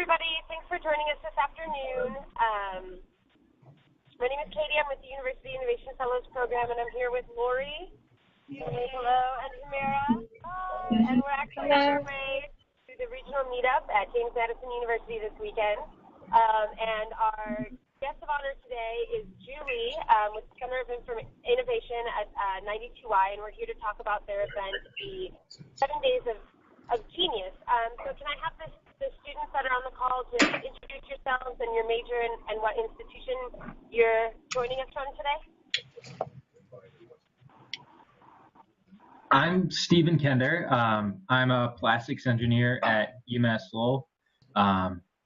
everybody. Thanks for joining us this afternoon. My name is Katie. I'm with the University Innovation Fellows Program, and I'm here with Lori. Hello, and Humera. And we're actually on our way to the regional meetup at James Madison University this weekend. And our guest of honor today is Julie with the Center of Innovation at 92Y, and we're here to talk about their event, the 7 Days of Genius. So can I have the students that are on the call to introduce yourselves and your major and what institution you're joining us from today? I'm Stephen Kender. I'm a plastics engineer at UMass Lowell.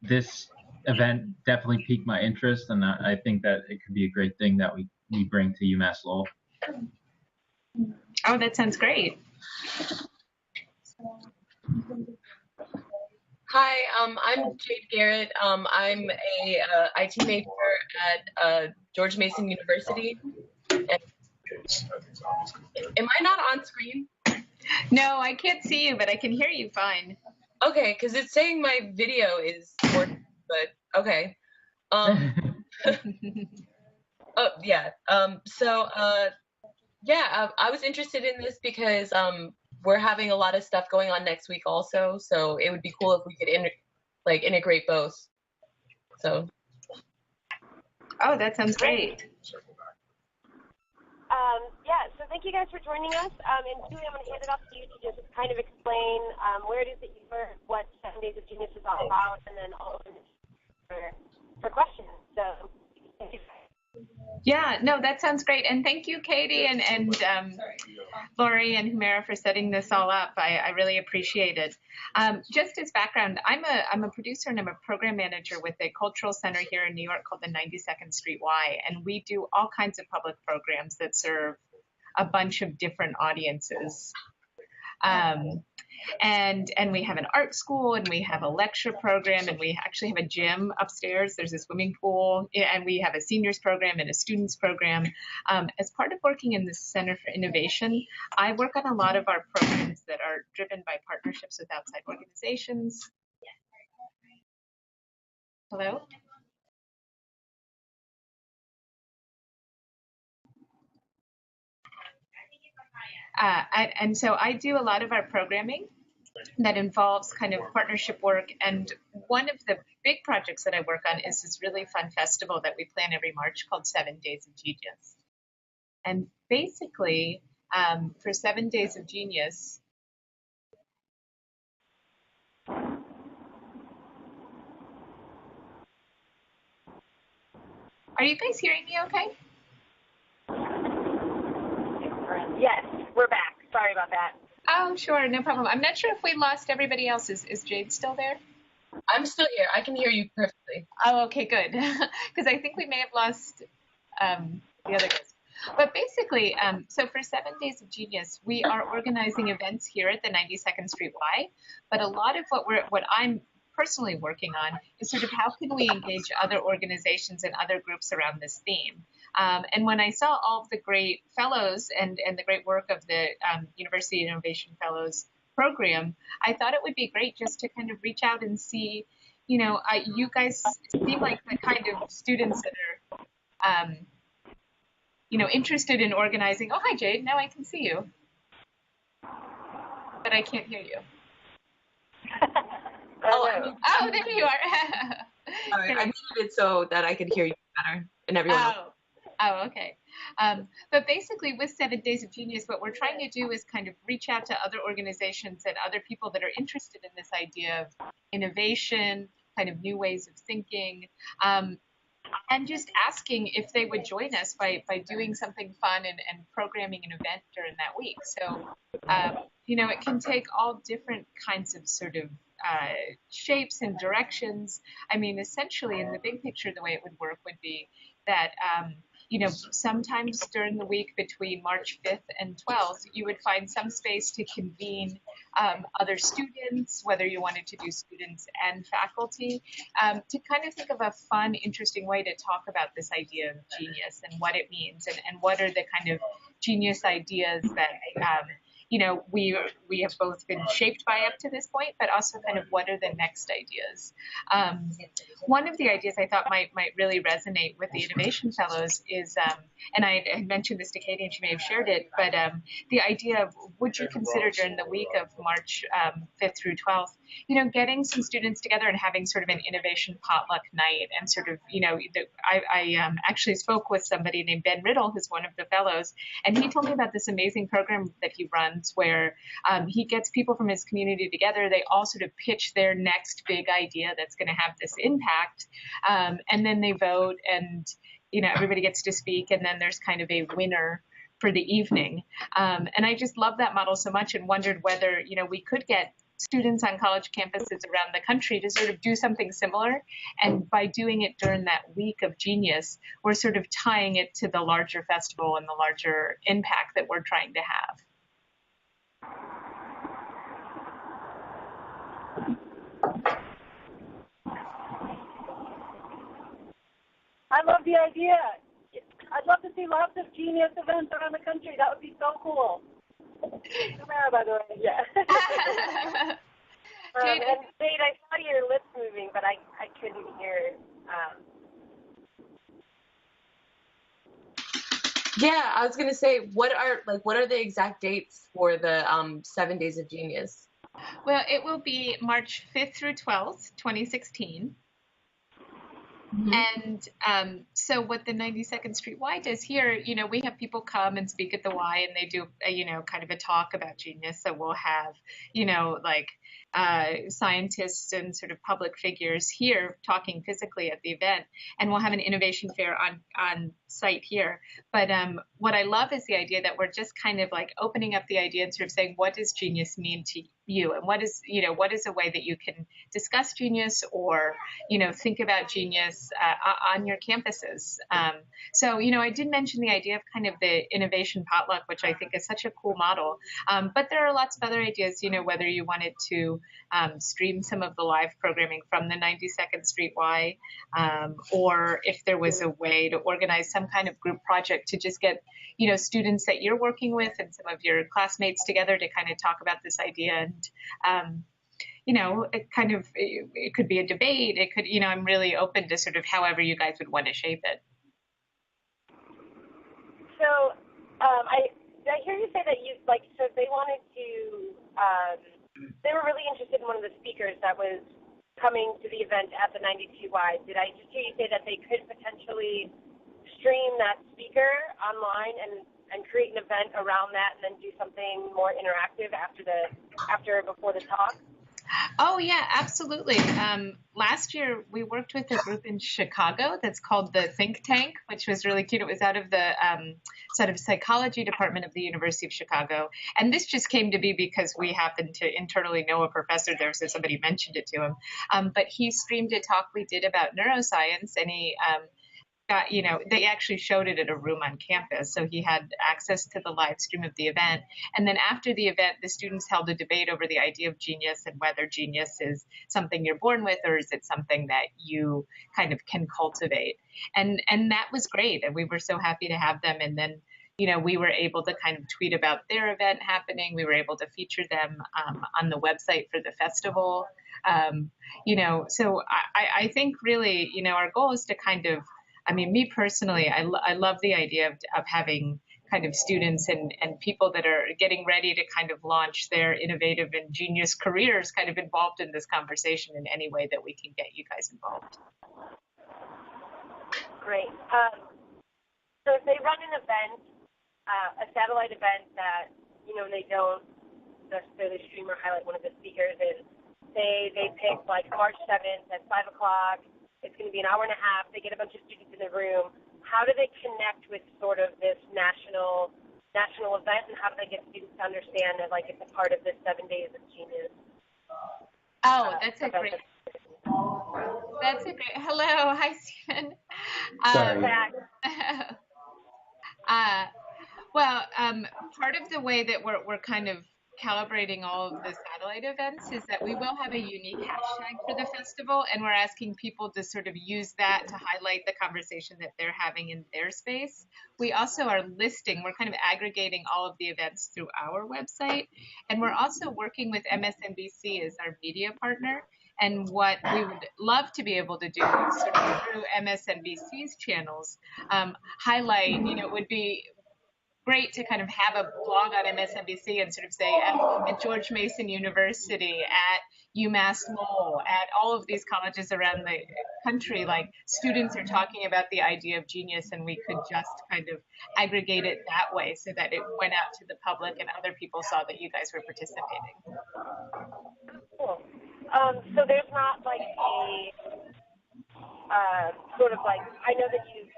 This event definitely piqued my interest, and I think that it could be a great thing that we bring to UMass Lowell. Oh, that sounds great. Hi, I'm Jade Garrett. I'm a IT major at George Mason University. Am I not on screen? No, I can't see you, but I can hear you fine. Okay, because it's saying my video is working, but okay. Oh, yeah. I was interested in this because we're having a lot of stuff going on next week also, so it would be cool if we could integrate both. So. Oh, that sounds great. So thank you guys for joining us. And Julie, I'm going to hand it off to you to just kind of explain where it is that you learn what 7 Days of Genius is all about, and then all of it for questions. So thank you. Yeah, no, that sounds great. And thank you, Katie and Lori and Humera for setting this all up. I really appreciate it. Just as background, I'm a producer and I'm a program manager with a cultural center here in New York called the 92nd Street Y. And we do all kinds of public programs that serve a bunch of different audiences. And we have an art school, and we have a lecture program, and we actually have a gym upstairs. There's a swimming pool, and we have a seniors program and a students program. As part of working in the Center for Innovation, I work on a lot of our programs that are driven by partnerships with outside organizations. Hello? And so I do a lot of our programming that involves kind of partnership work. And one of the big projects that I work on is this really fun festival that we plan every March called 7 Days of Genius. And basically, for 7 Days of Genius, are you guys hearing me okay? Yes, we're back. Sorry about that. Oh, sure, no problem. I'm not sure if we lost everybody else. Is Jade still there? I'm still here. I can hear you perfectly. Oh, okay, good. Because I think we may have lost the other guys. But basically, so for 7 Days of Genius, we are organizing events here at the 92nd Street Y. But a lot of what I'm personally working on is sort of how can we engage other organizations and other groups around this theme. And when I saw all of the great fellows and the great work of the University Innovation Fellows program, I thought it would be great just to kind of reach out and see, you guys seem like the kind of students that are, interested in organizing. Oh, hi, Jade. Now I can see you. But I can't hear you. Oh, there you are. Sorry, I muted it so that I could hear you better and everyone else. Oh, okay. But basically with 7 Days of Genius, what we're trying to do is kind of reach out to other organizations and other people that are interested in this idea of innovation, kind of new ways of thinking, and just asking if they would join us by doing something fun and programming an event during that week. So, it can take all different kinds of sort of shapes and directions. I mean, essentially, in the big picture, the way it would work would be that, sometimes during the week between March 5th and 12th, you would find some space to convene other students, whether you wanted to do students and faculty, to kind of think of a fun, interesting way to talk about this idea of genius and what it means and what are the kind of genius ideas that we have both been shaped by up to this point, but also kind of what are the next ideas. One of the ideas I thought might really resonate with the Innovation Fellows is, and I had mentioned this to Katie and she may have shared it, but the idea of would you consider during the week of March 5th through 12th, getting some students together and having sort of an innovation potluck night and sort of, I actually spoke with somebody named Ben Riddle, who's one of the fellows, and he told me about this amazing program that he runs where he gets people from his community together. They all sort of pitch their next big idea that's going to have this impact, and then they vote, and everybody gets to speak, and then there's kind of a winner for the evening. And I just love that model so much and wondered whether we could get students on college campuses around the country to sort of do something similar. And by doing it during that week of Genius, we're sort of tying it to the larger festival and the larger impact that we're trying to have. I love the idea. I'd love to see lots of Genius events around the country. That would be so cool. Samara, by the way, yeah. And Jade, I saw your lips moving, but I couldn't hear. Yeah, I was gonna say, what are the exact dates for the 7 Days of Genius? Well, it will be March 5th through 12th, 2016. Mm-hmm. And so what the 92nd Street Y does here, we have people come and speak at the Y, and they do, kind of a talk about Genius. So we'll have, scientists and sort of public figures here talking physically at the event, and we'll have an innovation fair on site here. But what I love is the idea that we're just kind of like opening up the idea and sort of saying, what does Genius mean to you? And what is a way that you can discuss Genius or, think about Genius on your campuses. So, I did mention the idea of kind of the innovation potluck, which I think is such a cool model. But there are lots of other ideas, whether you wanted to stream some of the live programming from the 92nd Street Y, or if there was a way to organize some kind of group project to just get, students that you're working with and some of your classmates together to kind of talk about this idea. And, it could be a debate. It could, I'm really open to sort of however you guys would want to shape it. So I hear you say that so they wanted to, they were really interested in one of the speakers that was coming to the event at the 92Y. Did I just hear you say that they could potentially stream that speaker online and create an event around that and then do something more interactive before the talk? Oh, yeah, absolutely. Last year, we worked with a group in Chicago that's called the Think Tank, which was really cute. It was out of the sort of psychology department of the University of Chicago. And this just came to be because we happened to internally know a professor there, so somebody mentioned it to him. But he streamed a talk we did about neuroscience, and he they actually showed it at a room on campus. So he had access to the live stream of the event. And then after the event, the students held a debate over the idea of genius and whether genius is something you're born with or is it something that you kind of can cultivate. And that was great. And we were so happy to have them. And then, we were able to kind of tweet about their event happening. We were able to feature them on the website for the festival. So I think really, our goal is to kind of, me personally, I love the idea of having kind of students and people that are getting ready to kind of launch their innovative and genius careers kind of involved in this conversation in any way that we can get you guys involved. Great. So if they run an event, a satellite event that, they don't necessarily stream or highlight one of the speakers, and say they pick like March 7th at 5 o'clock, it's going to be an hour and a half. They get a bunch of students in the room. How do they connect with sort of this national event, and how do they get students to understand that it's a part of this 7 Days of Genius? That's a great. Hello, hi, Stephen. Sorry. Part of the way that we're kind of calibrating all of the satellite events is that we will have a unique hashtag for the festival, and we're asking people to sort of use that to highlight the conversation that they're having in their space. We also are listing, we're kind of aggregating all of the events through our website, and we're also working with MSNBC as our media partner. And what we would love to be able to do is sort of through MSNBC's channels, highlight, it would be great to kind of have a blog on MSNBC and sort of say at George Mason University, at UMass Lowell, at all of these colleges around the country, like students are talking about the idea of genius, and we could just kind of aggregate it that way so that it went out to the public and other people saw that you guys were participating. Cool. So there's not like a sort of like, I know that you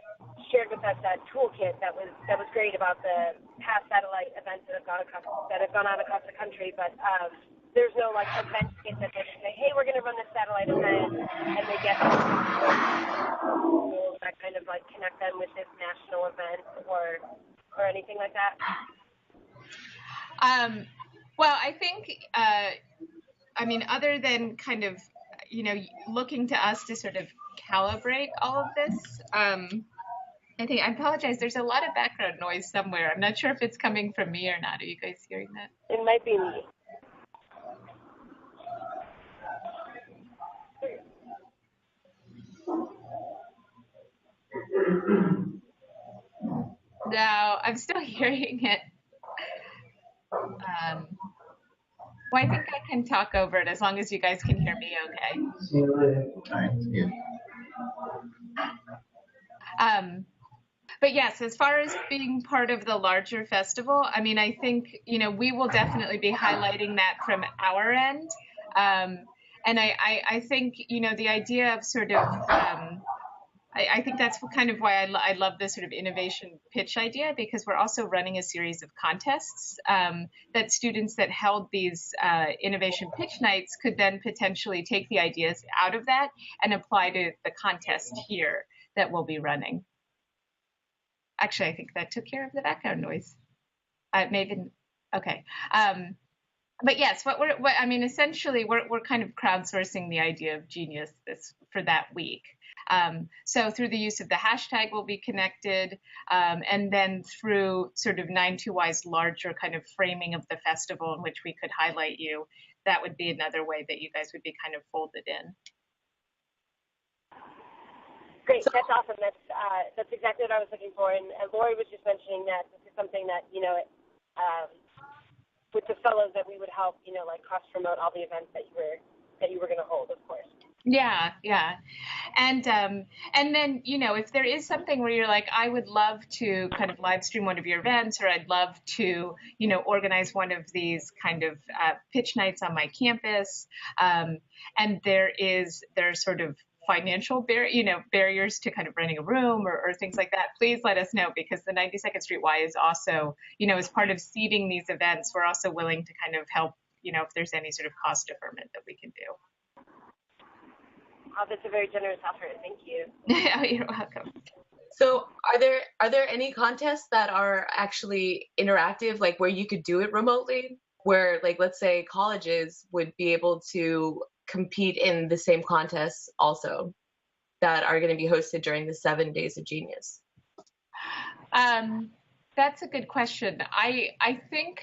shared with us that toolkit that was great about the past satellite events that have gone on across the country, but there's no like event kit that they say, hey, we're going to run this satellite event, and they get tools that kind of like connect them with this national event or anything like that. Well, I think, other than kind of, looking to us to sort of calibrate all of this, I apologize, there's a lot of background noise somewhere. I'm not sure if it's coming from me or not. Are you guys hearing that? It might be me. No, I'm still hearing it. Well, I think I can talk over it as long as you guys can hear me okay. All right, good. But yes, as far as being part of the larger festival, I think, we will definitely be highlighting that from our end. And I think, the idea of sort of, I think that's kind of why I love this sort of innovation pitch idea, because we're also running a series of contests that students that held these innovation pitch nights could then potentially take the ideas out of that and apply to the contest here that we'll be running. Actually, I think that took care of the background noise. Okay. But yes, essentially, we're kind of crowdsourcing the idea of genius for that week. So through the use of the hashtag, we'll be connected, and then through sort of 9-2Y's larger kind of framing of the festival in which we could highlight you, that would be another way that you guys would be kind of folded in. Great, that's awesome. That's exactly what I was looking for. And Lori was just mentioning that this is something that, with the fellows that we would help, like cross promote all the events that you were going to hold, of course. Yeah. And then, if there is something where you're like, I would love to kind of live stream one of your events, or I'd love to, organize one of these kind of pitch nights on my campus, and there's sort of financial barriers to kind of renting a room or things like that, please let us know, because the 92nd Street Y is also, as part of seeding these events, we're also willing to kind of help, if there's any sort of cost deferment that we can do. Oh, that's a very generous offer. Thank you. Oh, you're welcome. So are there any contests that are actually interactive, like where you could do it remotely, where like, let's say colleges would be able to compete in the same contests also that are going to be hosted during the 7 Days of Genius? That's a good question. I think,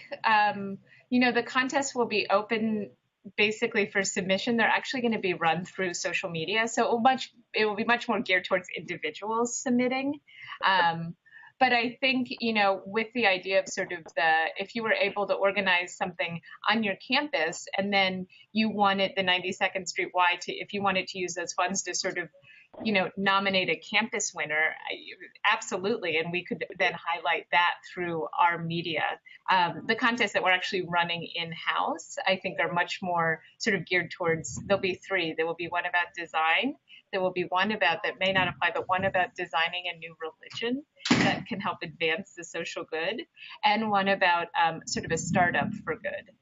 the contest will be open basically for submission. They're actually going to be run through social media. So it will be much more geared towards individuals submitting. But I think, with the idea of sort of if you were able to organize something on your campus and then you wanted the 92nd Street Y if you wanted to use those funds to sort of, nominate a campus winner, absolutely. And we could then highlight that through our media. The contests that we're actually running in-house, I think are much more sort of geared towards, there'll be 3. There will be one about design. There will be one about, that may not apply, but one about designing a new religion that can help advance the social good, and one about sort of a startup for good.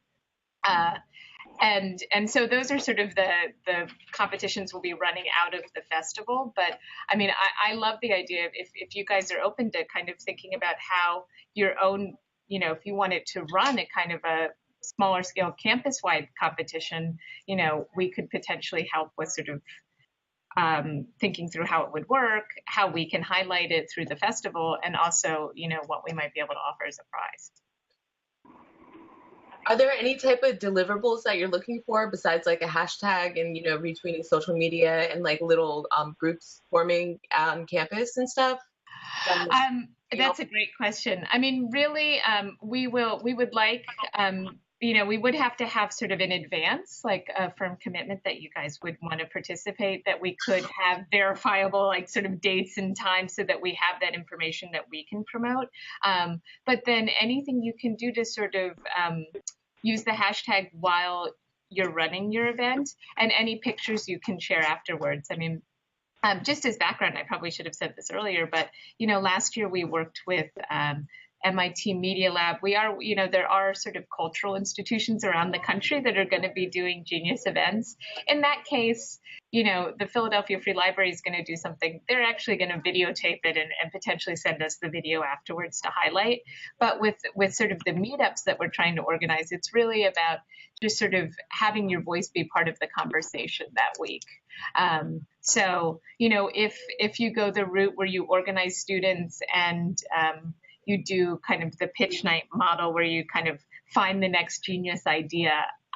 And so those are sort of the competitions we'll be running out of the festival. But I love the idea of if you guys are open to kind of thinking about how your own, if you wanted to run a kind of smaller scale campus-wide competition, you know, we could potentially help with sort of thinking through how it would work, how we can highlight it through the festival, and also, you know, what we might be able to offer as a prize. Are there any type of deliverables that you're looking for besides like a hashtag and, you know, retweeting social media and like little groups forming on campus and stuff? That's a great question. I mean, really, we would like, you know, we would have to have sort of in advance, like a firm commitment that you guys would want to participate, that we could have verifiable, like sort of dates and times so that we have that information that we can promote. But then anything you can do to sort of use the hashtag while you're running your event, and any pictures you can share afterwards. I mean, just as background, I probably should have said this earlier, but, you know, last year we worked with MIT Media Lab. We are, you know, there are sort of cultural institutions around the country that are going to be doing Genius events. In that case, you know, the Philadelphia Free Library is going to do something. They're actually going to videotape it and potentially send us the video afterwards to highlight. But with sort of the meetups that we're trying to organize, it's really about just sort of having your voice be part of the conversation that week. So, you know, if you go the route where you organize students and you do kind of the pitch night model where you kind of find the next genius idea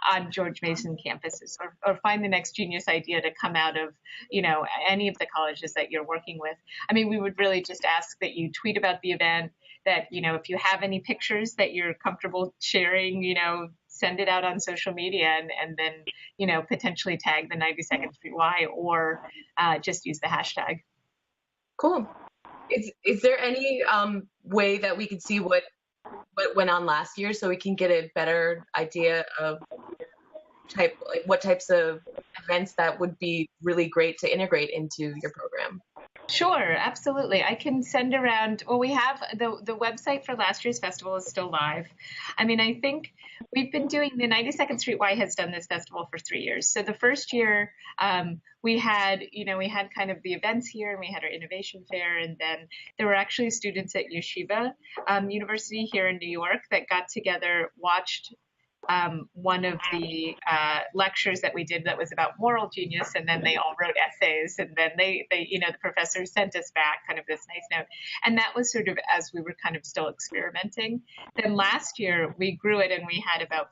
on George Mason campuses, or find the next genius idea to come out of, you know, any of the colleges that you're working with. I mean, we would really just ask that you tweet about the event, that, you know, if you have any pictures that you're comfortable sharing, you know, send it out on social media, and then, you know, potentially tag the 92nd Street Y, or just use the hashtag. Cool. Is there any way that we could see what went on last year so we can get a better idea of what types of events that would be really great to integrate into your program? Sure, absolutely. I can send around, well, we have the website for last year's festival is still live. I mean, I think we've been doing, the 92nd Street Y has done this festival for 3 years. So the first year we had kind of the events here, and we had our innovation fair, and then there were actually students at Yeshiva University here in New York that got together, watched one of the lectures that we did that was about moral genius, and then they all wrote essays, and then they you know, the professor sent us back kind of this nice note, and that was sort of as we were kind of still experimenting. Then last year we grew it, and we had about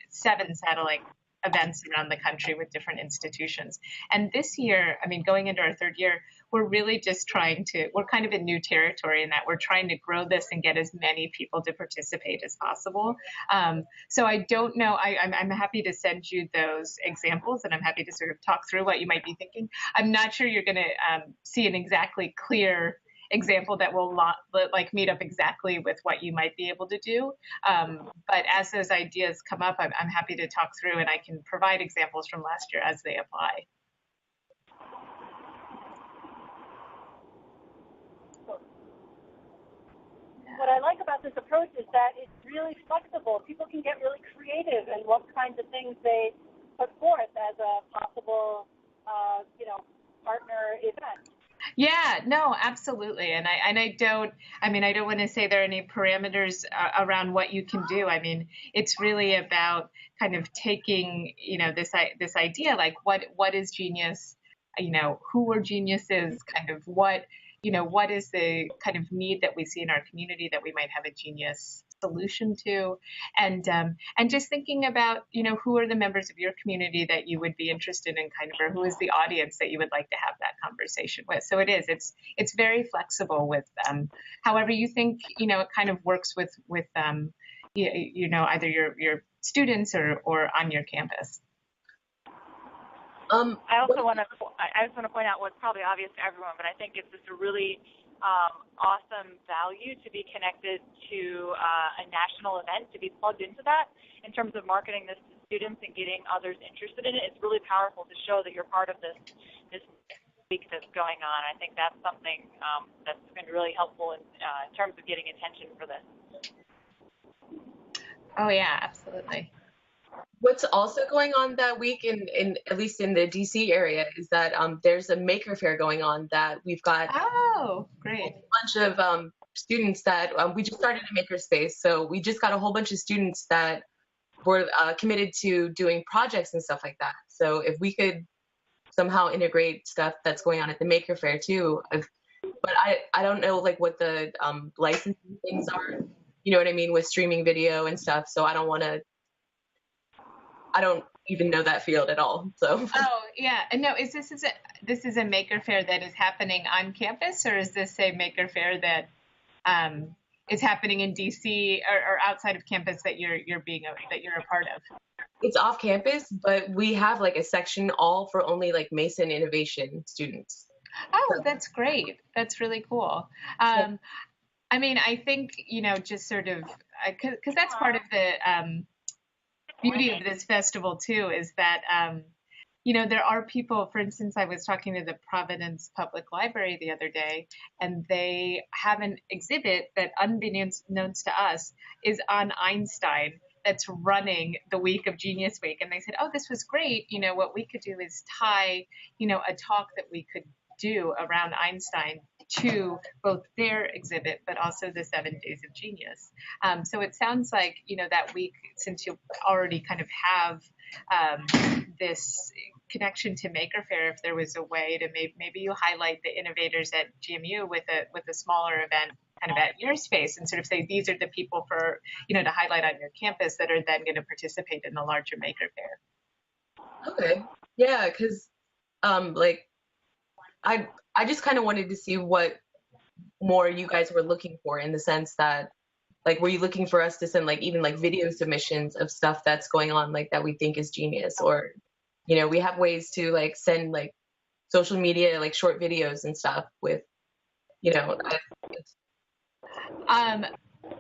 7 satellite events around the country with different institutions. And this year, I mean, going into our 3rd year, we're really just we're kind of in new territory in that we're trying to grow this and get as many people to participate as possible. So I don't know, I'm happy to send you those examples, and I'm happy to sort of talk through what you might be thinking. I'm not sure you're going to see an exactly clear example that will like meet up exactly with what you might be able to do. But as those ideas come up, I'm happy to talk through, and I can provide examples from last year as they apply. What I like about this approach is that it's really flexible. People can get really creative in what kinds of things they put forth as a possible, you know, partner event. Yeah, no, absolutely. And I don't want to say there are any parameters around what you can do. I mean, it's really about kind of taking, you know, this idea, like what is genius, you know, who are geniuses, kind of what is the kind of need that we see in our community that we might have a genius solution to, and just thinking about, you know, who are the members of your community that you would be interested in, kind of, or who is the audience that you would like to have that conversation with. So it's very flexible with however you think, you know, it kind of works with you know, either your students or on your campus. I also want to point out what's probably obvious to everyone, but I think it's just a really awesome value to be connected to a national event, to be plugged into that in terms of marketing this to students and getting others interested in it. It's really powerful to show that you're part of this week that's going on. I think that's something that's going to be really helpful in terms of getting attention for this. Oh yeah, absolutely. What's also going on that week, in at least in the DC area, is that there's a maker fair going on that we've got. Oh, great! A bunch of students that we just started a makerspace. So we just got a whole bunch of students that were committed to doing projects and stuff like that. So if we could somehow integrate stuff that's going on at the Maker Faire too, but I don't know like what the licensing things are. You know what I mean, with streaming video and stuff. So I don't even know that field at all. So. Oh yeah, and no, this is a Maker Faire that is happening on campus, or is this a Maker Faire that is happening in DC or outside of campus that you're a part of? It's off campus, but we have like a section all for only like Mason innovation students. Oh, that's great. That's really cool. I mean, I think, just sort of, because that's part of the beauty of this festival too, is that, there are people, for instance, I was talking to the Providence Public Library the other day, and they have an exhibit that, unbeknownst to us, is on Einstein that's running the week of Genius Week. And they said, oh, this was great. What we could do is tie, a talk that we could do around Einstein to both their exhibit, but also the 7 Days of Genius. So it sounds like, that week, since you already kind of have this connection to Maker Faire, if there was a way to maybe you highlight the innovators at GMU with a smaller event kind of at your space and sort of say, these are the people for, to highlight on your campus that are then going to participate in the larger Maker Faire. Okay. Yeah, because I just kind of wanted to see what more you guys were looking for, in the sense that, like, were you looking for us to send like even like video submissions of stuff that's going on, like that we think is genius, or, we have ways to like send like social media, like short videos and stuff with,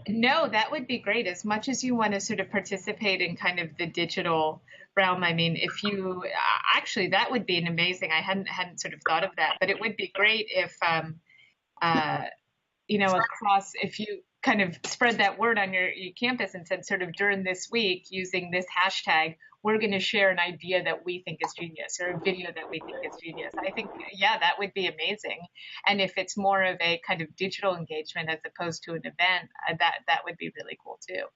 No, that would be great. As much as you want to sort of participate in kind of the digital realm, I mean, if you actually, that would be an amazing. I hadn't sort of thought of that, but it would be great if, across, if you kind of spread that word on your campus and said, sort of during this week, using this hashtag, we're going to share an idea that we think is genius, or a video that we think is genius. I think, yeah, that would be amazing. And if it's more of a kind of digital engagement as opposed to an event, that would be really cool too.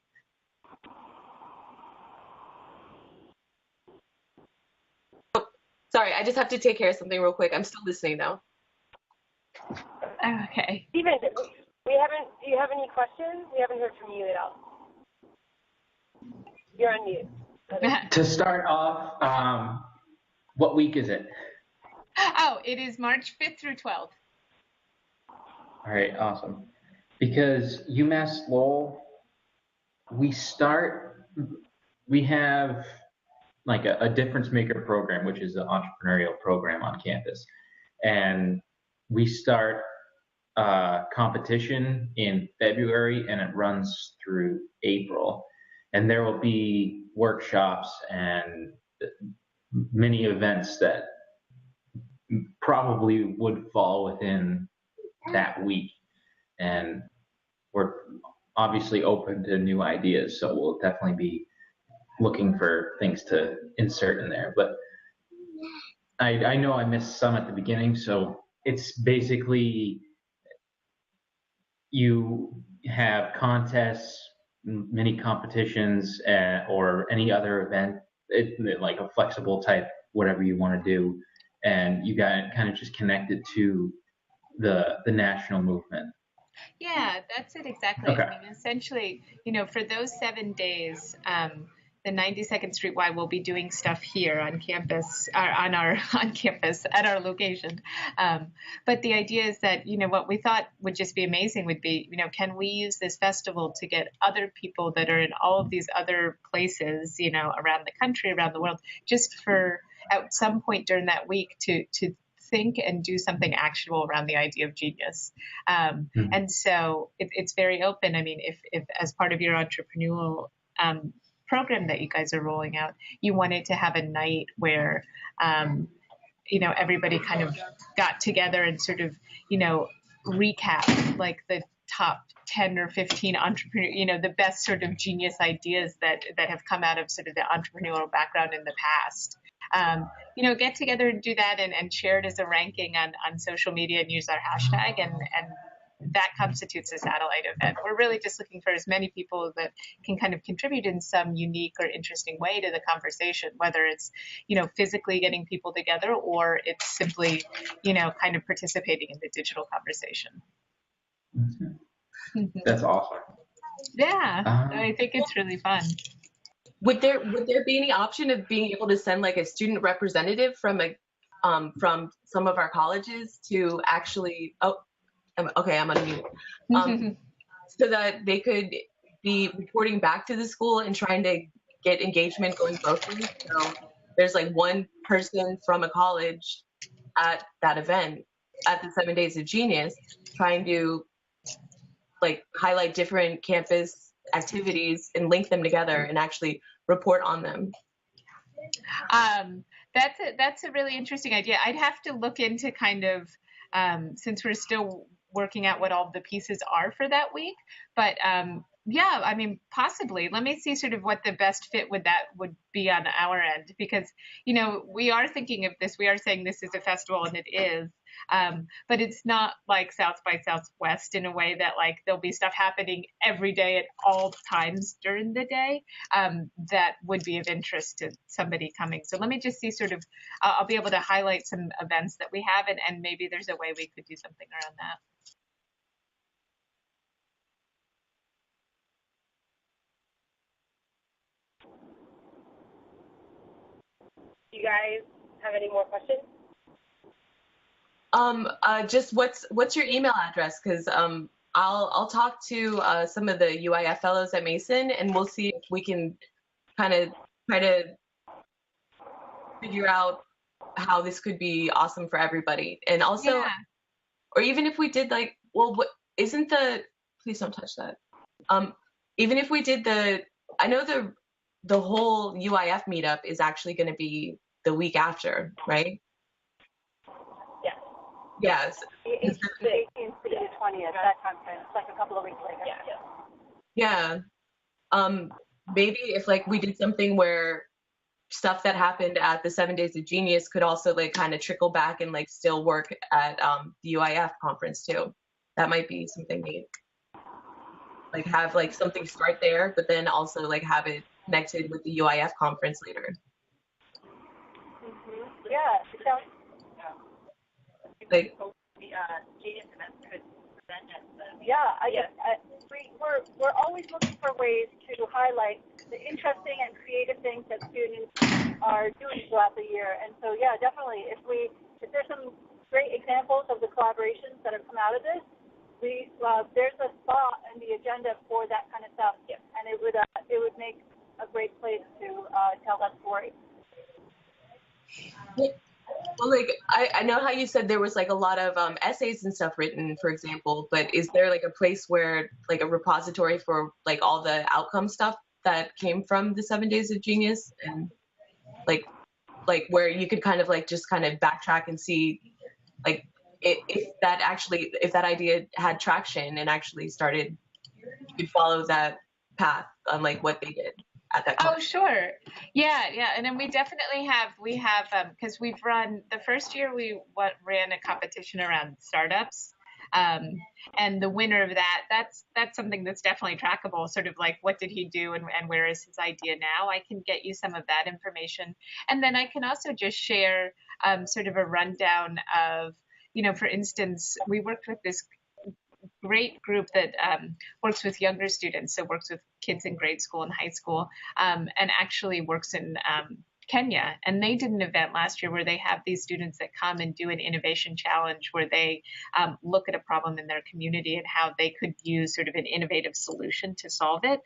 Oh, sorry, I just have to take care of something real quick. I'm still listening though. Okay. Stephen, do you have any questions? We haven't heard from you at all. You're on mute. To start off, what week is it? Oh, it is March 5th through 12th. All right, awesome. Because UMass Lowell, we have like a difference maker program, which is an entrepreneurial program on campus. And we start competition in February, and it runs through April. And there will be workshops and many events that probably would fall within that week. And we're obviously open to new ideas, so we'll definitely be looking for things to insert in there. But I know I missed some at the beginning, so it's basically you have contests, mini competitions, or any other event, like a flexible type, whatever you want to do, and you got kind of just connected to the national movement. Yeah, that's it exactly. Okay. I mean, essentially, for those 7 days, the 92nd Street Y will be doing stuff here on campus, on campus at our location. But the idea is that, what we thought would just be amazing would be, can we use this festival to get other people that are in all of these other places, around the country, around the world, just for at some point during that week to think and do something actionable around the idea of genius. And so it's very open. I mean, if as part of your entrepreneurial program that you guys are rolling out, you wanted to have a night where, everybody kind of got together and sort of, recap like the top 10 or 15 entrepreneur, the best sort of genius ideas that have come out of sort of the entrepreneurial background in the past. Get together and do that and share it as a ranking on social media and use our hashtag and that constitutes a satellite event. We're really just looking for as many people that can kind of contribute in some unique or interesting way to the conversation, whether it's, physically getting people together or it's simply, kind of participating in the digital conversation. That's awesome. Yeah, I think it's really fun. Would there be any option of being able to send like a student representative from some of our colleges to actually? Oh, okay, I'm on mute. So that they could be reporting back to the school and trying to get engagement going both ways. So there's like one person from a college at that event at the 7 Days of Genius trying to like highlight different campus activities and link them together and actually report on them. That's a really interesting idea. I'd have to look into kind of, since we're still working out what all the pieces are for that week, but yeah, I mean, possibly. Let me see sort of what the best fit would be on our end, because, we are thinking of this, we are saying this is a festival, and it is, but it's not like South by Southwest in a way that like there'll be stuff happening every day at all times during the day that would be of interest to somebody coming. So let me just see sort of, I'll be able to highlight some events that we have, and maybe there's a way we could do something around that. You guys have any more questions? Just what's your email address? Because I'll talk to some of the UIF fellows at Mason, and we'll see if we can kind of try to figure out how this could be awesome for everybody. And also, or even if we did like, well, please don't touch that. Even if we did I know the whole UIF meetup is actually going to be the week after, right? Yes. The 18th to the 20th, that time frame. It's like a couple of weeks later. Yeah. Maybe if like we did something where stuff that happened at the 7 Days of Genius could also like kind of trickle back and like still work at the UIF conference too. That might be something neat. Like have like something start there, but then also like have it connected with the UIF conference later. Yeah. Like Genius events could present at the we're always looking for ways to highlight the interesting and creative things that students are doing throughout the year. And so definitely if there's some great examples of the collaborations that have come out of this, there's a spot in the agenda for that kind of stuff, and it would make a great place to tell that story. Well, like I know how you said there was like a lot of essays and stuff written, for example, but is there like a place where like a repository for like all the outcome stuff that came from the 7 Days of Genius, and like where you could kind of like just kind of backtrack and see like if that idea had traction and actually started, you could follow that path on like what they did at that time. Oh, sure. Yeah. And then we definitely have, because we've run, the first year we ran a competition around startups. And the winner of that's something that's definitely trackable, sort of like what did he do and where is his idea now? I can get you some of that information. And then I can also just share sort of a rundown of, for instance, we worked with this great group that works with younger students, so works with kids in grade school and high school, and actually works in Kenya. And they did an event last year where they have these students that come and do an innovation challenge where they look at a problem in their community and how they could use sort of an innovative solution to solve it.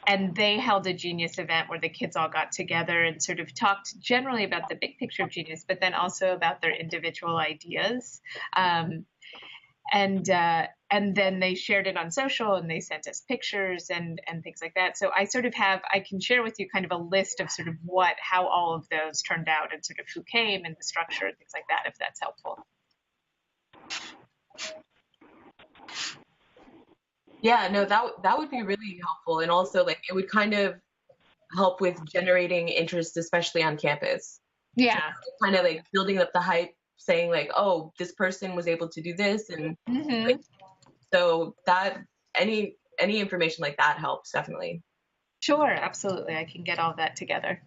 And they held a Genius event where the kids all got together and sort of talked generally about the big picture of Genius, but then also about their individual ideas. And then they shared it on social and they sent us pictures and things like that. So I can share with you kind of a list of sort of how all of those turned out and sort of who came and the structure and things like that, if that's helpful. Yeah, no, that would be really helpful. And also like it would kind of help with generating interest, especially on campus. Yeah. So kind of like building up the hype saying like, oh, this person was able to do this, and Mm-hmm. like, so that any information like that helps definitely. Sure, absolutely. I can get all that together.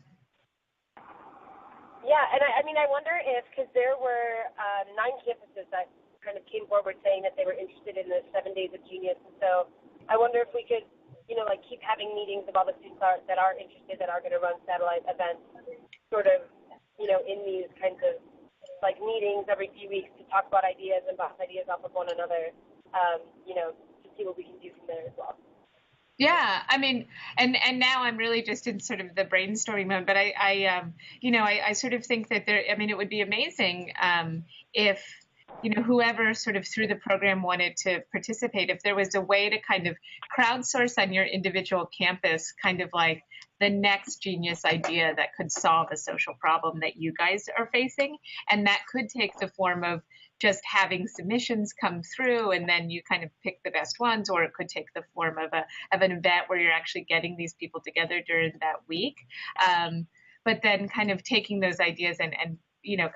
Yeah, and I mean, I wonder if, because there were 9 campuses that kind of came forward saying that they were interested in the 7 Days of Genius, and so I wonder if we could, like keep having meetings of all the students that are interested, that are going to run satellite events, sort of, in these kinds of like meetings every few weeks to talk about ideas and bounce ideas off of one another, to see what we can do from there as well. Yeah, I mean, and now I'm really just in sort of the brainstorming mode, but I sort of think that it would be amazing if, whoever sort of through the program wanted to participate, if there was a way to kind of crowdsource on your individual campus, kind of like the next genius idea that could solve a social problem that you guys are facing. And that could take the form of just having submissions come through and then you kind of pick the best ones, or it could take the form of an event where you're actually getting these people together during that week. But then kind of taking those ideas and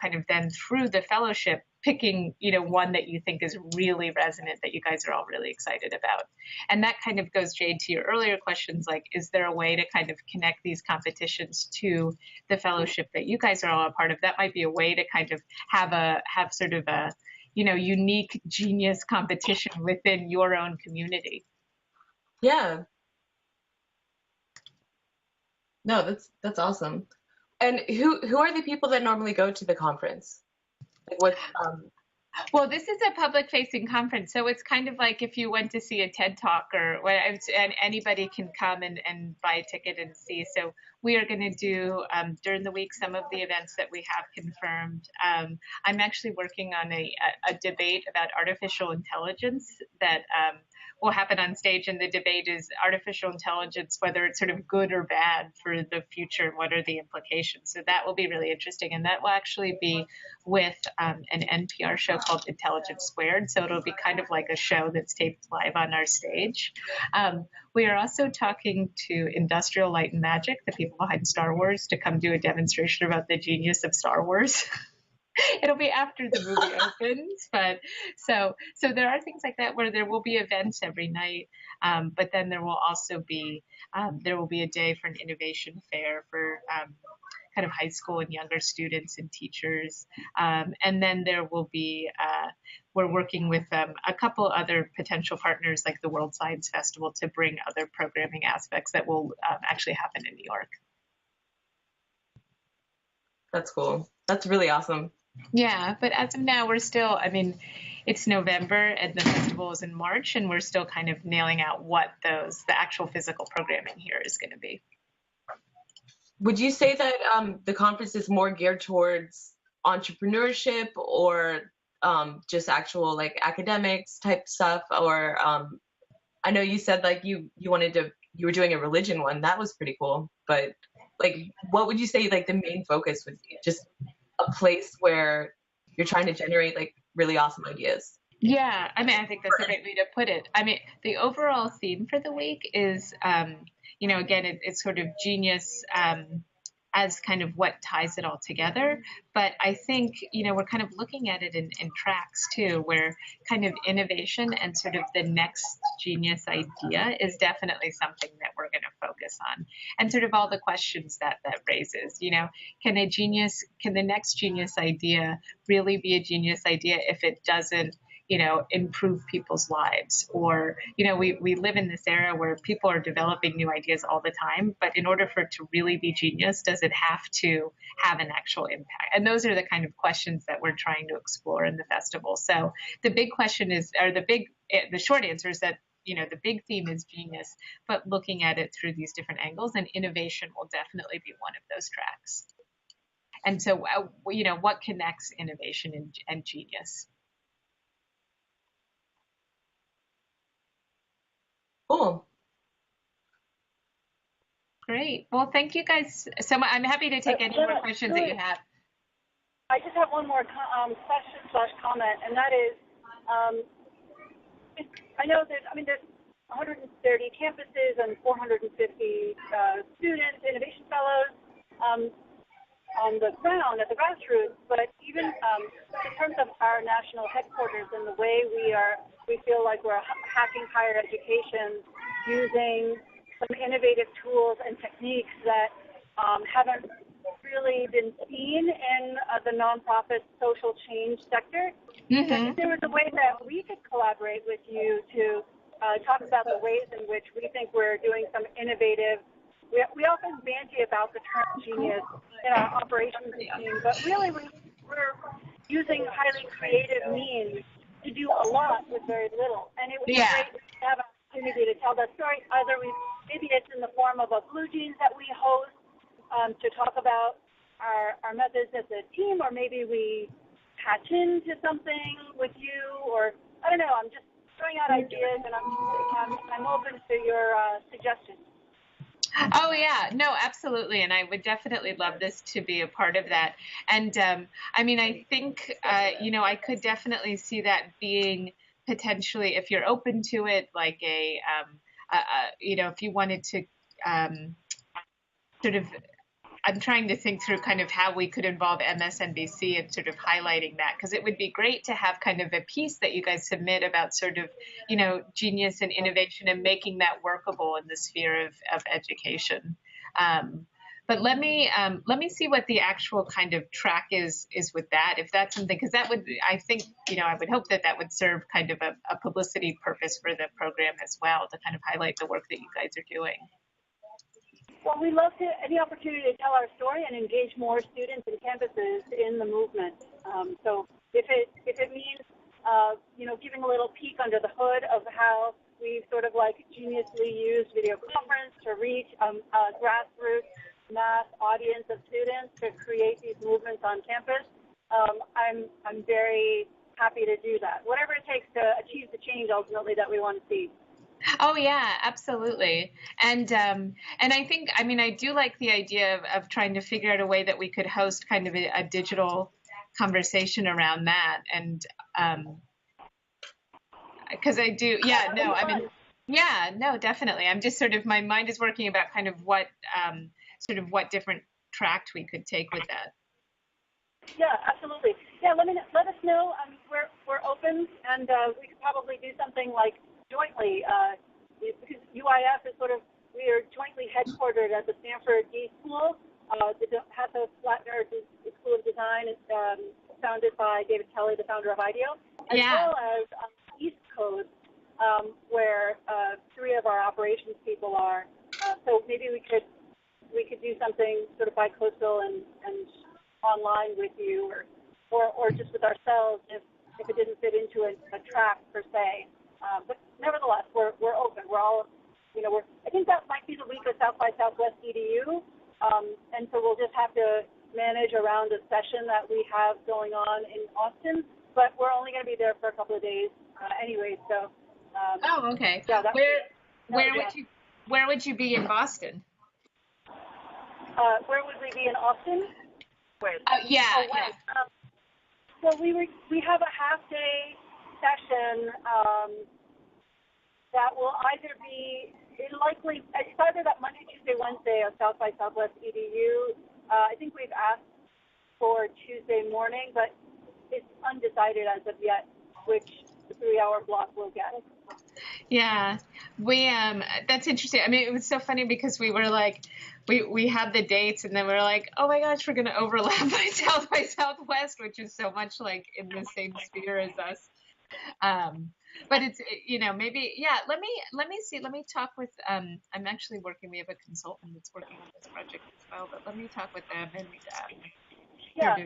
kind of then through the fellowship, picking, one that you think is really resonant, that you guys are all really excited about. And that kind of goes, Jade, to your earlier questions, like, is there a way to kind of connect these competitions to the fellowship that you guys are all a part of? That might be a way to kind of have sort of a, unique genius competition within your own community. Yeah. No, that's awesome. And who are the people that normally go to the conference? Like what? Well, this is a public-facing conference, so it's kind of like if you went to see a TED Talk, and anybody can come and buy a ticket and see. So we are going to do during the week some of the events that we have confirmed. I'm actually working on a debate about artificial intelligence that will happen on stage, and the debate is artificial intelligence, whether it's sort of good or bad for the future, and what are the implications. So that will be really interesting, and that will actually be with an NPR show called Intelligence Squared. So it'll be kind of like a show that's taped live on our stage. We are also talking to Industrial Light and Magic, the people behind Star Wars, to come do a demonstration about the genius of Star Wars. It'll be after the movie opens, but so there are things like that where there will be events every night, but then there will also be a day for an innovation fair for kind of high school and younger students and teachers, and then there will be we're working with a couple other potential partners like the World Science Festival to bring other programming aspects that will actually happen in New York. That's cool. That's really awesome. Yeah, but as of now, we're still, it's November and the festival is in March, and we're still kind of nailing out what the actual physical programming here is going to be. Would you say that the conference is more geared towards entrepreneurship or just actual like academics type stuff? Or I know you said like you were doing a religion one. That was pretty cool. But like, what would you say like the main focus would be? Just a place where you're trying to generate like really awesome ideas. Yeah, I think that's a great way to put it. The overall theme for the week is, again, it's sort of genius as kind of what ties it all together. But I think, we're kind of looking at it in tracks too, where kind of innovation and sort of the next genius idea is definitely something that we're going to focus on. And sort of all the questions that raises, can the next genius idea really be a genius idea if it doesn't, improve people's lives? Or, we live in this era where people are developing new ideas all the time, but in order for it to really be genius, does it have to have an actual impact? And those are the kind of questions that we're trying to explore in the festival. So the big question is, the short answer is that, the big theme is genius, but looking at it through these different angles, and innovation will definitely be one of those tracks. And so, what connects innovation and genius? Cool. Great. Well, thank you guys so much. I'm happy to take any more questions that you have. I just have one more question/comment, and that is, I know there's 130 campuses and 450 students, innovation fellows. on the ground at the grassroots, but even in terms of our national headquarters and the way we feel like we're hacking higher education using some innovative tools and techniques that haven't really been seen in the nonprofit social change sector. Mm-hmm. If there was a way that we could collaborate with you to talk about the ways in which we think we're doing some innovative. We often banty about the term genius in our operations team, but really we're using highly creative means to do a lot with very little. And it would be great to have an opportunity to tell that story. Either maybe it's in the form of a Blue Jeans that we host to talk about our methods as a team, or maybe we patch into something with you, or I don't know. I'm just throwing out ideas, and I'm open to your suggestions. Oh yeah, no, absolutely, and I would definitely love this to be a part of that. And I mean, I think I could definitely see that being potentially, if you're open to it, like if you wanted to sort of. I'm trying to think through kind of how we could involve MSNBC and sort of highlighting that, because it would be great to have kind of a piece that you guys submit about sort of, genius and innovation and making that workable in the sphere of education. But let me see what the actual kind of track is with that, if that's something, because that would, I think, I would hope that would serve kind of a publicity purpose for the program as well, to kind of highlight the work that you guys are doing. Well, we love any opportunity to tell our story and engage more students and campuses in the movement. So if it means, giving a little peek under the hood of how we've sort of like geniusly used video conference to reach a grassroots mass audience of students to create these movements on campus, I'm very happy to do that. Whatever it takes to achieve the change ultimately that we want to see. Oh yeah, absolutely. And I think, I do like the idea of trying to figure out a way that we could host kind of a digital conversation around that. And because I do, definitely. I'm just sort of, my mind is working about kind of what different tract we could take with that. Yeah, absolutely. Yeah, let us know. We're open, and we could probably do something like jointly, because UIF is we are jointly headquartered at the Stanford D School. The Hasso Plattner School of Design is founded by David Kelly, the founder of IDEO, as well as East Coast, where three of our operations people are. So maybe we could do something sort of bi-coastal and online with you, or just with ourselves if it didn't fit into a track per se. But nevertheless, we're open. We're all, I think that might be the week of South by Southwest EDU, and so we'll just have to manage around a session that we have going on in Austin. But we're only going to be there for a couple of days anyway. So. Okay. Yeah. Where would you be in Boston? Where would we be in Austin? Where? So we have a half-day session that will either be it's either that Monday, Tuesday, Wednesday of South by Southwest EDU. I think we've asked for Tuesday morning, but it's undecided as of yet which 3-hour block we'll get. Yeah, that's interesting. It was so funny because we were like, we had the dates, and then we were like, oh my gosh, we're going to overlap by Southwest, which is so much like in the same sphere as us. But it's, maybe, let me see, let me talk with, I'm actually we have a consultant that's working on this project as well, but let me talk with them and sort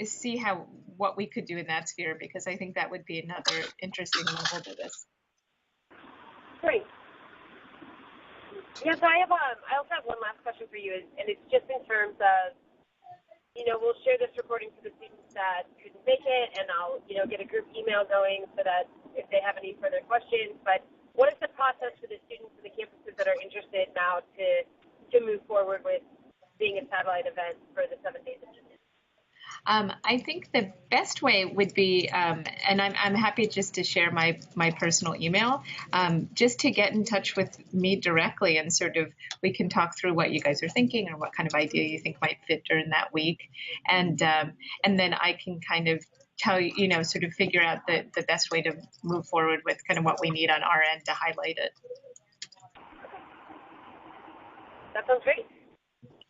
of see what we could do in that sphere, because I think that would be another interesting level to this. Great. Yes, I also have one last question for you, and it's just in terms of, we'll share this recording to the students that couldn't make it, and I'll, get a group email going so that if they have any further questions. But what is the process for the students and the campuses that are interested now to move forward with being a satellite event for the 7 days of Genius? I think the best way would be, and I'm happy just to share my personal email, just to get in touch with me directly and sort of we can talk through what you guys are thinking or what kind of idea you think might fit during that week, and then I can kind of tell you, sort of figure out the best way to move forward with kind of what we need on our end to highlight it. That sounds great.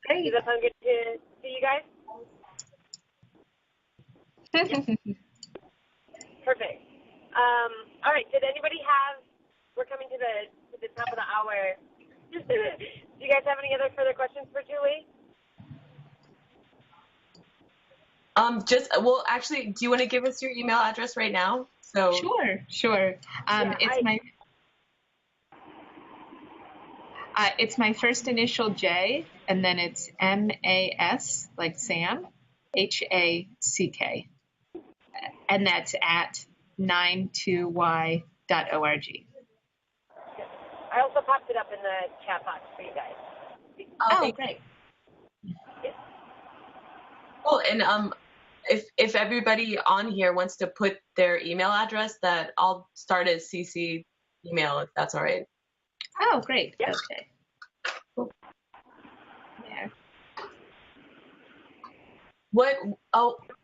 Great. Does that sound good to you guys? Perfect. All right. Did anybody we're coming to the top of the hour. Do you guys have any other further questions for Julie? Actually, do you want to give us your email address right now? So Sure. It's my first initial J, and then it's MAS, like Sam, HACK. And that's at 92y.org. I also popped it up in the chat box for you guys. Oh, great. Yeah. Cool. And if everybody on here wants to put their email address, that I'll start a CC email if that's all right. Oh, great. Yeah. Okay. Cool. Yeah.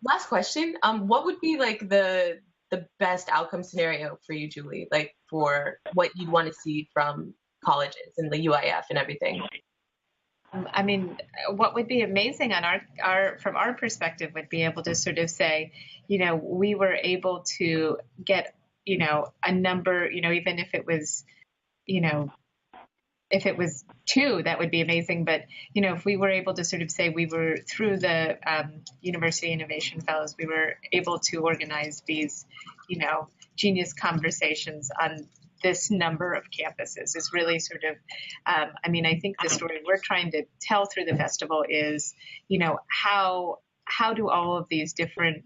Last question. What would be like the best outcome scenario for you, Julie? Like for what you'd want to see from colleges and the UIF and everything? I mean, what would be amazing on from our perspective would be able to sort of say, we were able to get, a number, even if it was, if it was 2, that would be amazing. But, if we were able to sort of say we were through the University Innovation Fellows, we were able to organize these, genius conversations on this number of campuses is really sort of, I think the story we're trying to tell through the festival is, how do all of these different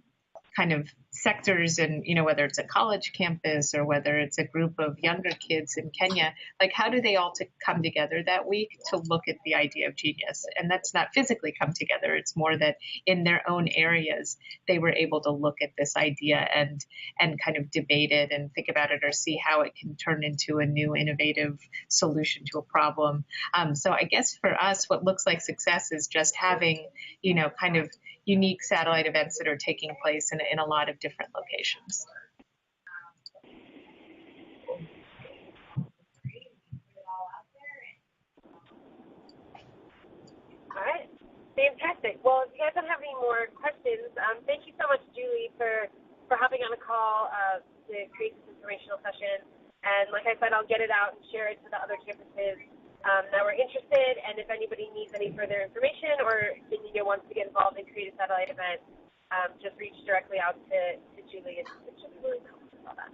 kind of sectors and, whether it's a college campus or whether it's a group of younger kids in Kenya, like how do they all come together that week to look at the idea of genius? And that's not physically come together. It's more that in their own areas, they were able to look at this idea and kind of debate it and think about it or see how it can turn into a new innovative solution to a problem. So I guess for us, what looks like success is just having, kind of unique satellite events that are taking place in a lot of different locations. All right. Fantastic. Well, if you guys don't have any more questions, thank you so much, Julie, for hopping on a call to create this informational session. And like I said, I'll get it out and share it to the other campuses that were interested. And if anybody needs any further information or wants to get involved in create a satellite event, just reach directly out to Julie, and she'll be really helpful with all that.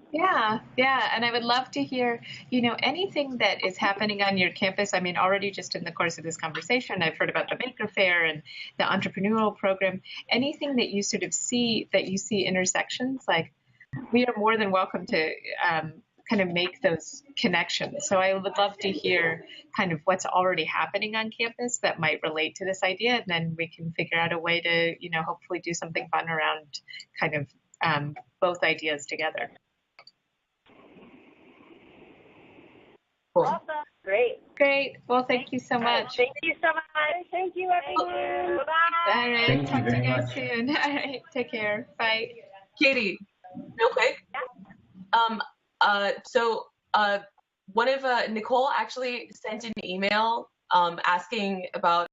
Yeah. And I would love to hear, anything that is happening on your campus. I mean, already just in the course of this conversation, I've heard about the Maker Faire and the entrepreneurial program. Anything that you sort of see, intersections, like we are more than welcome to kind of make those connections. So I would love to hear kind of what's already happening on campus that might relate to this idea, and then we can figure out a way to, hopefully do something fun around kind of both ideas together. Cool. Awesome. Great. Well, thank you so much. Thank you so much. Thank you, everyone. Bye-bye. All right. Thank you Talk to very you guys much. soon. All right. Take care. Bye. Katie, real quick. So one of Nicole actually sent an email asking about